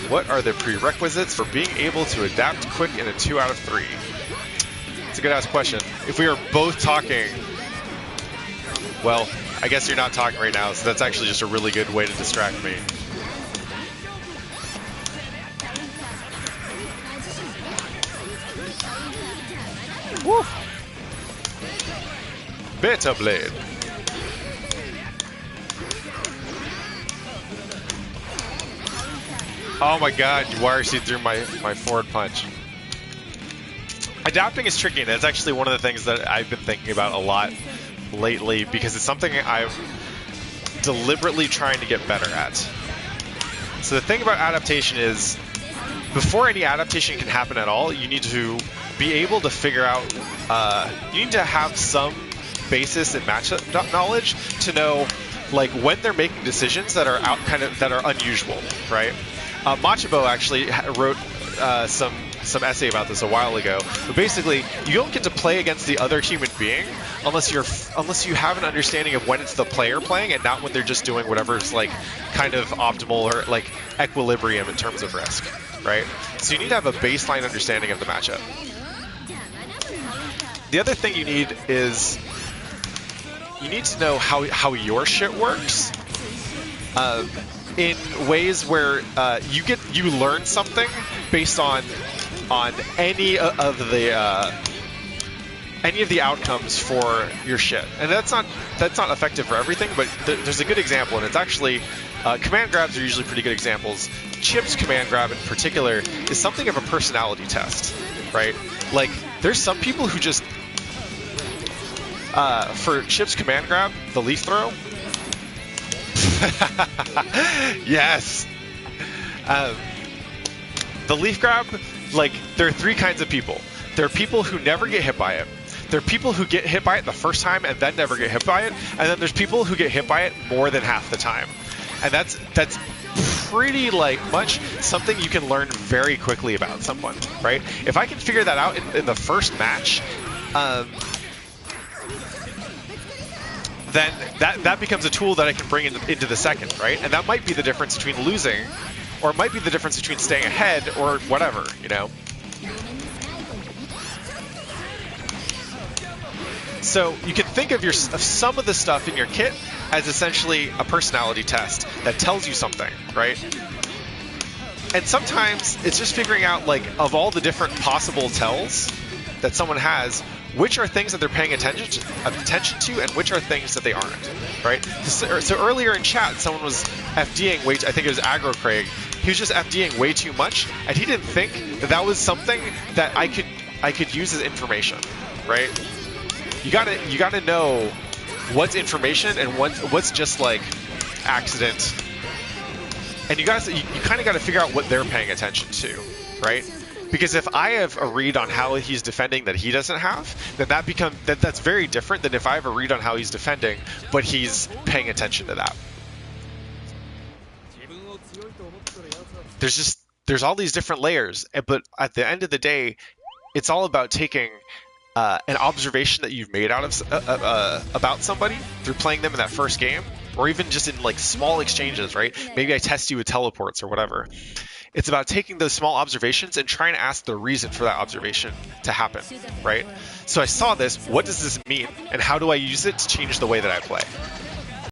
What are the prerequisites for being able to adapt quick in a 2 out of 3? It's a good ass question. If we are both talking, well, I guess you're not talking right now, so that's actually just a really good way to distract me. Woo! Beta Blade. Oh my god, you wire seed through my forward punch. Adapting is tricky, and that's actually one of the things that I've been thinking about a lot lately, because it's something I'm deliberately trying to get better at. So the thing about adaptation is, before any adaptation can happen at all, you need to be able to figure out, you need to have some basis in matchup knowledge to know, like, when they're making decisions that are that are unusual, right? Machibo actually wrote some essay about this a while ago, but basically you don't get to play against the other human being unless you have an understanding of when it's the player playing and not when they're just doing whatever's like kind of optimal or like equilibrium in terms of risk, right? So you need to have a baseline understanding of the matchup. The other thing you need is you need to know how your shit works. In ways where you learn something based on any of the outcomes for your shit, and that's not effective for everything, but there's a good example, and it's actually command grabs are usually pretty good examples. Chip's command grab in particular is something of a personality test, right? Like, there's some people who just for Chip's command grab, the leaf throw. Yes. The leaf grab, like, there are 3 kinds of people. There are people who never get hit by it. There are people who get hit by it the first time and then never get hit by it. And then there's people who get hit by it more than half the time. And that's pretty, like, much something you can learn very quickly about someone, right? If I can figure that out in the first match, then that becomes a tool that I can bring into the second, right? And that might be the difference between losing, or it might be the difference between staying ahead, or whatever, you know? So you can think of some of the stuff in your kit as essentially a personality test that tells you something, right? And sometimes it's just figuring out, like, of all the different possible tells that someone has, which are things that they're paying attention to and which are things that they aren't, right? So earlier in chat, someone was FDing I think it was Aggro Craig. He was just FDing way too much, and he didn't think that was something that I could use as information, right? You gotta know what's information and what's just like accident, and you kind of gotta figure out what they're paying attention to, right? Because if I have a read on how he's defending that he doesn't have, then that's very different than if I have a read on how he's defending, but he's paying attention to that. There's all these different layers, but at the end of the day, it's all about taking an observation that you've made out of about somebody through playing them in that first game, or even just in like small exchanges, right? Maybe I test you with teleports or whatever. It's about taking those small observations and trying to ask the reason for that observation to happen, right? So I saw this, what does this mean? And how do I use it to change the way that I play?